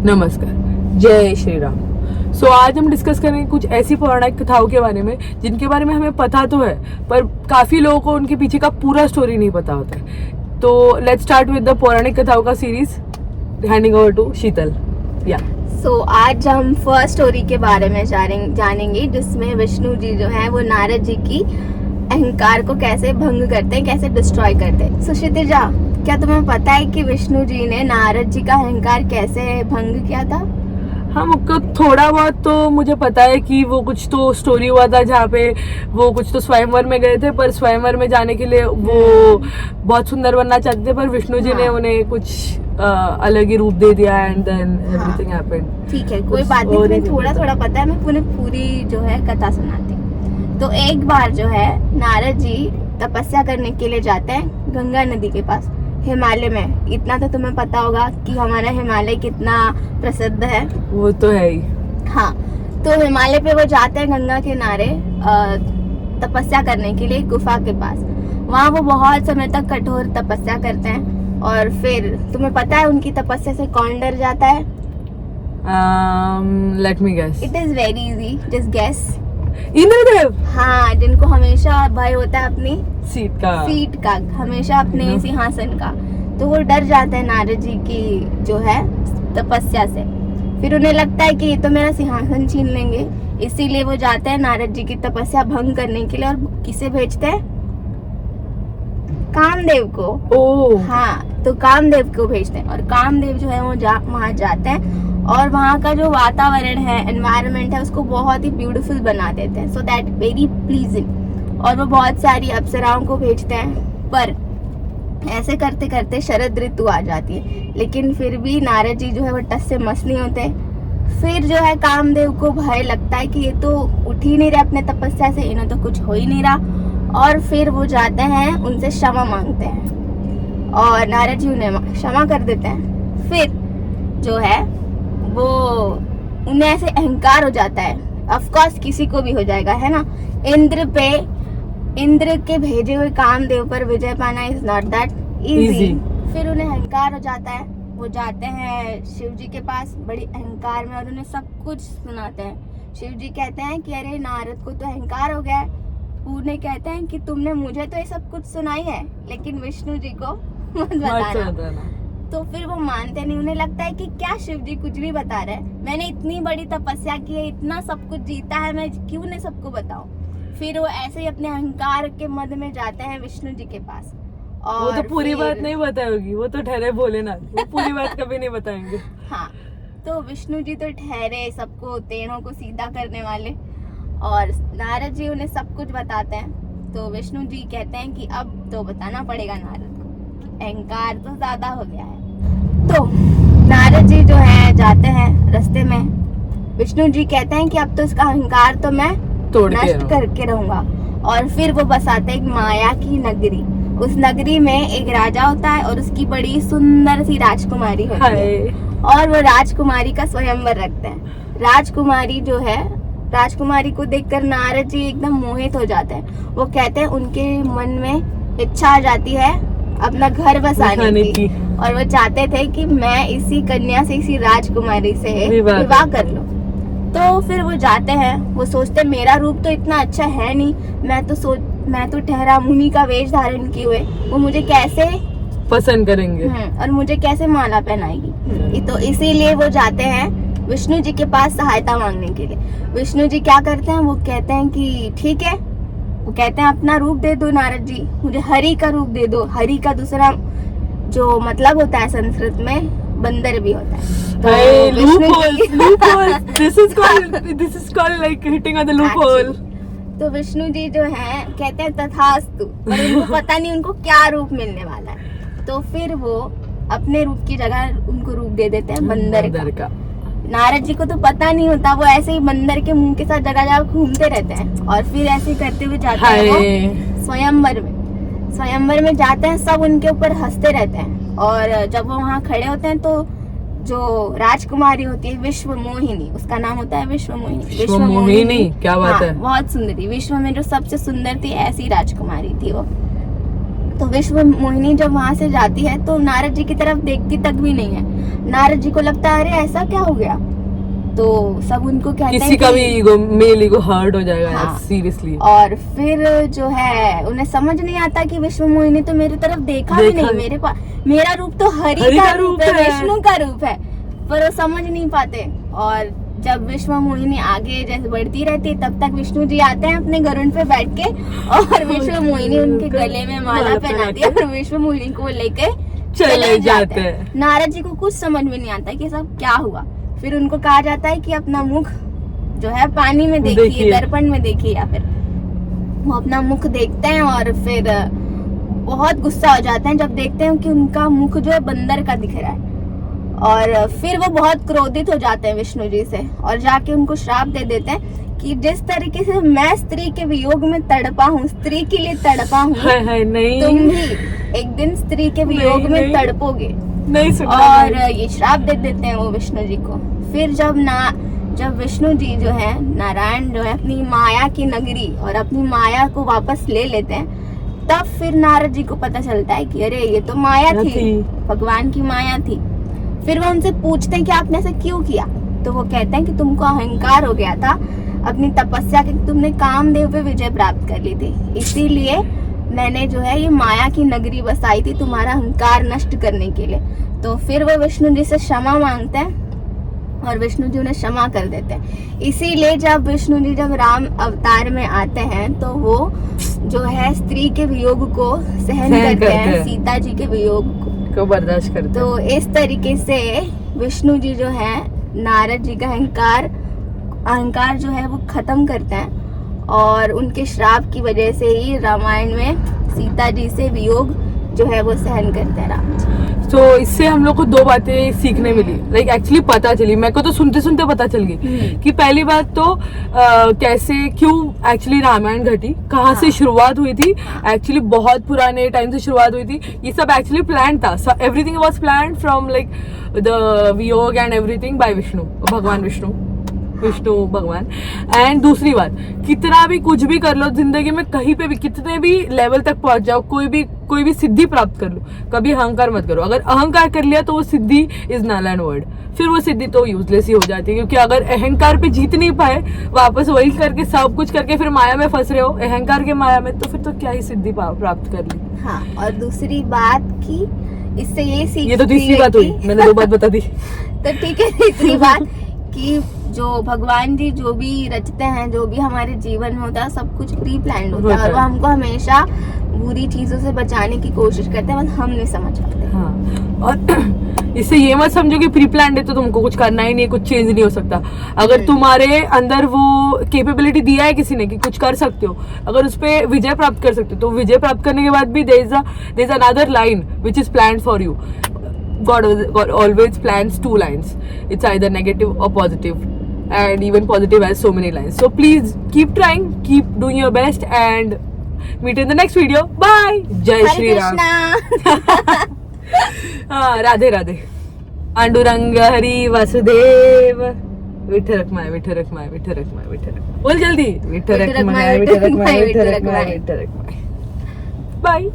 नमस्कार, जय श्री राम। सो आज हम डिस्कस करेंगे कुछ ऐसी पौराणिक कथाओं के बारे में जिनके बारे में हमें पता तो है, पर काफी लोगों को उनके पीछे का पूरा स्टोरी नहीं पता होता है। तो लेट्स स्टार्ट विद द पौराणिक कथाओं का सीरीज। हैंडिंग ओवर टू शीतल। या आज हम फर्स्ट स्टोरी के बारे में जानेंगे जिसमें विष्णु जी जो है वो नारद जी की अहंकार को कैसे भंग करते हैं, कैसे डिस्ट्रॉय करते हैं। सो क्षितिजा, क्या तुम्हें पता है कि विष्णु जी ने नारद जी का अहंकार कैसे भंग किया था? हाँ, मुझको थोड़ा बहुत तो मुझे पता है कि वो कुछ तो स्टोरी हुआ था जहाँ पे वो कुछ तो स्वयंवर में गए थे, पर स्वयंवर में जाने के लिए वो बहुत सुंदर बनना चाहते थे, पर विष्णु जी ने उन्हें कुछ अलग ही रूप दे दिया एंड देन एवरीथिंग हैपेंड। ठीक है, कोई बात नहीं, तुम्हें थोड़ा थोड़ा पता है, मैं पूरी जो है कथा सुनाती हूँ। तो एक बार जो है नारद जी तपस्या करने के लिए जाते हैं गंगा नदी के पास, हिमालय में। इतना तो तुम्हें पता होगा कि हमारा हिमालय कितना प्रसिद्ध है। वो तो है ही। हाँ, तो हिमालय पे वो जाते हैं गंगा किनारे तपस्या करने के लिए गुफा के पास। वहाँ वो बहुत समय तक कठोर तपस्या करते हैं और फिर तुम्हें पता है उनकी तपस्या से कौन डर जाता है? Let me guess. It is very easy, just guess. Indradev. हाँ, जिनको हमेशा भय होता है अपनी सीट का हमेशा अपने सिंहासन का, तो वो डर जाते हैं नारद जी की जो है तपस्या से। फिर उन्हें लगता है कि ये तो मेरा सिंहासन छीन लेंगे, इसीलिए वो जाते हैं नारद जी की तपस्या भंग करने के लिए। और किसे भेजते हैं? कामदेव को। ओह हाँ, तो कामदेव को भेजते हैं और कामदेव जो है वो वहाँ जाते हैं और वहाँ का जो वातावरण है, एनवायरनमेंट है, उसको बहुत ही ब्यूटीफुल बना देते हैं, सो दैट वेरी प्लीजिंग। और वो बहुत सारी अप्सराओं को भेजते हैं, पर ऐसे करते करते शरद ऋतु आ जाती है, लेकिन फिर भी नारद जी जो है वो टस से मस नहीं होते। फिर जो है कामदेव को भय लगता है कि ये तो उठ ही नहीं रहे अपने तपस्या से, इन्हें तो कुछ हो ही नहीं रहा। और फिर वो जाते हैं, उनसे क्षमा मांगते हैं और नारद जी उन्हें क्षमा कर देते हैं। फिर जो है वो उन्हें ऐसे अहंकार हो जाता है, ऑफ कोर्स किसी को भी हो जाएगा, है ना। इंद्र के भेजे हुए कामदेव पर विजय पाना इज नॉट दैट इजी। फिर उन्हें अहंकार हो जाता है, वो जाते हैं शिव जी के पास बड़ी अहंकार में और उन्हें सब कुछ सुनाते हैं। शिव जी कहते हैं कि अरे नारद को तो अहंकार हो गया है। उन्हें कहते हैं कि तुमने मुझे तो ये सब कुछ सुनाई है, लेकिन विष्णु जी को मत बताना। तो फिर वो मानते नहीं, उन्हें लगता है कि क्या शिव जी कुछ भी बता रहे हैं, मैंने इतनी बड़ी तपस्या की है, इतना सब कुछ जीता है, मैं क्यों नहीं सबको बताऊं। फिर वो ऐसे ही अपने अहंकार के मद में जाते हैं विष्णु जी के पास। और वो तो पूरी बात नहीं बताएगी, वो तो ठहरे भोलेनाथ, वो पूरी बात कभी नहीं बताएंगे। हाँ, तो विष्णु जी तो ठहरे सबको, टेढ़ों को सीधा करने वाले, और नारद जी उन्हें सब कुछ बताते हैं। तो विष्णु जी कहते हैं कि अब तो बताना पड़ेगा नारद को, अहंकार तो ज्यादा हो गया है। तो नारद जी जो है जाते हैं रास्ते में, विष्णु जी कहते हैं कि अब तो इसका अहंकार तो मैं नष्ट करके रहूंगा। और फिर वो बसाते हैं एक माया की नगरी। उस नगरी में एक राजा होता है और उसकी बड़ी सुंदर सी राजकुमारी होती है, और वो राजकुमारी का स्वयंवर रखते हैं। राजकुमारी जो है, राजकुमारी को देखकर नारद जी एकदम मोहित हो जाते हैं। वो कहते हैं उनके मन में इच्छा आ जाती है अपना घर बसाने की, और वो चाहते थे कि मैं इसी कन्या से, इसी राजकुमारी से विवाह कर लूं। तो फिर वो जाते हैं, वो सोचते मेरा रूप तो इतना अच्छा है नहीं, मैं तो ठहरा मुनि का वेश धारण किए हुए, वो मुझे कैसे पसंद करेंगे और मुझे कैसे माला पहनाएगी। तो इसीलिए वो जाते हैं विष्णु जी के पास सहायता मांगने के लिए। विष्णु जी क्या करते हैं, वो कहते हैं कि ठीक है, वो कहते हैं अपना रूप दे दो नारद जी, मुझे हरि का रूप दे दो। हरि का दूसरा जो मतलब होता है संस्कृत में बंदर भी होता है। तो विष्णु जी जो है कहते हैं तथास्तु, पर उनको पता नहीं उनको क्या रूप मिलने वाला है। तो फिर वो अपने रूप की जगह उनको रूप दे देते हैं बंदर का। नारद जी को तो पता नहीं होता, वो ऐसे ही बंदर के मुंह के साथ जगह जगह घूमते रहते हैं और फिर ऐसे करते हुए जाते हैं वो स्वयंवर में। स्वयंवर में जाते हैं, सब उनके ऊपर हंसते रहते हैं, और जब वो वहाँ खड़े होते हैं तो जो राजकुमारी होती है विश्व मोहिनी, उसका नाम होता है विश्व मोहिनी। क्या बात है, बहुत सुंदरी, विश्व में जो सबसे सुंदर थी ऐसी राजकुमारी थी वो। तो विश्व मोहिनी जब वहां से जाती है तो नारद जी की तरफ देखती तक भी नहीं है। नारद जी को लगता है अरे ऐसा क्या हो गया, तो सब उनको कहते हैं किसी का भी ईगो, मेल ईगो हर्ट हो जाएगा यार, हाँ। सीरियसली। और फिर जो है उन्हें समझ नहीं आता कि विश्व मोहिनी तो मेरी तरफ देखा भी नहीं, मेरे पास मेरा रूप तो हरि का रूप है, विष्णु का रूप है, पर वो समझ नहीं पाते। और जब विश्व मोहिनी आगे जैसे बढ़ती रहती है तब तक विष्णु जी आते हैं अपने गरुड़ पे बैठ के, और विश्व मोहिनी उनके गले में माला पहनाती है और विश्व मोहिनी को लेके चले जाते हैं। नारद जी को कुछ समझ में नहीं आता कि सब क्या हुआ। फिर उनको कहा जाता है कि अपना मुख जो है पानी में देखिए, दर्पण में देखिए, या फिर वो अपना मुख देखते हैं और फिर बहुत गुस्सा हो जाते हैं जब देखते हैं कि उनका मुख जो है बंदर का दिख रहा है। और फिर वो बहुत क्रोधित हो जाते हैं विष्णु जी से और जाके उनको श्राप दे देते हैं कि जिस तरीके से मैं स्त्री के वियोग में तड़पा हूँ, स्त्री के लिए तड़पा हूँ, नहीं, तुम भी एक दिन स्त्री के वियोग में तड़पोगे। नहीं सुना। और ये श्राप दे देते हैं वो विष्णु जी को। फिर जब विष्णु जी जो है, नारायण जो है, अपनी माया की नगरी और अपनी माया को वापस ले लेते हैं, तब फिर नारद जी को पता चलता है कि अरे ये तो माया थी, भगवान की माया थी। फिर वो उनसे पूछते हैं कि आपने ऐसा क्यों किया, तो वो कहते हैं कि तुमको अहंकार हो गया था अपनी तपस्या के, तुमने कामदेव पे विजय प्राप्त कर ली थी, इसीलिए मैंने जो है ये माया की नगरी बसाई थी तुम्हारा अहंकार नष्ट करने के लिए। तो फिर वो विष्णु जी से क्षमा मांगते हैं और विष्णु जी उन्हें क्षमा कर देते हैं। इसीलिए जब विष्णु जी जब राम अवतार में आते हैं तो वो जो है स्त्री के वियोग को सहन करते हैं, सीता जी के वियोग को बर्दाश्त करते हैं। तो इस तरीके से विष्णु जी जो है नारद जी का अहंकार जो है वो खत्म करते हैं और उनके श्राप की वजह से ही रामायण में सीता जी से वियोग जो है वो सहन करते हैं राम जी। तो इससे हम लोग को दो बातें सीखने मिली, लाइक एक्चुअली पता चली, मेरे को तो सुनते सुनते पता चल गई कि पहली बात तो कैसे क्यों एक्चुअली रामायण घटी, कहाँ से शुरुआत हुई थी। एक्चुअली बहुत पुराने टाइम से शुरुआत हुई थी, ये सब एक्चुअली प्लान था, everything was planned from like the वियोग एंड एवरीथिंग बाय विष्णु, भगवान विष्णु भगवान। एंड दूसरी बात, कितना भी कुछ भी कर लो जिंदगी में, कहीं पे भी कितने भी लेवल तक पहुंच जाओ, कोई भी सिद्धि प्राप्त कर लो, कभी अहंकार मत करो। अगर अहंकार कर लिया तो वो सिद्धि इज नल एंड वर्ड, फिर वो सिद्धि तो यूजलेस ही हो जाती है। क्योंकि अगर अहंकार पे जीत नहीं पाए, वापस वही करके सब कुछ करके फिर माया में फंस रहे हो, अहंकार के माया में, तो फिर तो क्या ही सिद्धि प्राप्त कर ली। हाँ, और दूसरी बात की इससे ये सीख, ये तो तीसरी बात हुई, मैंने दो बात बता दी। तो ठीक है, तीसरी बात कि जो भगवान जी जो भी रचते हैं, जो भी हमारे जीवन में होता है, सब कुछ प्री प्लान्ड होता है और वो हमको हमेशा बुरी चीजों से बचाने की कोशिश करते हैं, बस हम नहीं समझ पाते। हाँ, और इससे ये मत समझो कि प्री प्लान्ड है तो तुमको कुछ करना ही नहीं, कुछ चेंज नहीं हो सकता। अगर तुम्हारे अंदर वो कैपेबिलिटी दिया है किसी ने कि कुछ कर सकते हो, अगर उस पर विजय प्राप्त कर सकते हो, तो विजय प्राप्त करने के बाद भी there is another line which is planned for you. God always plans two lines. It's either negative or positive, and even positive has so many lines. So please keep trying, keep doing your best, and meet in the next video. Bye. Jai Shri Ram. हाँ, राधे राधे। पांडुरंग हरि वासुदेव, विठ्ठल रखमाय, विठ्ठल रखमाय, विठ्ठल रखमाय, विठ्ठल रखमाय। बोल जल्दी, Vitthal रखमाय, Vitthal रखमाय, Vitthal रखमाय, Vitthal रखमाय। Bye.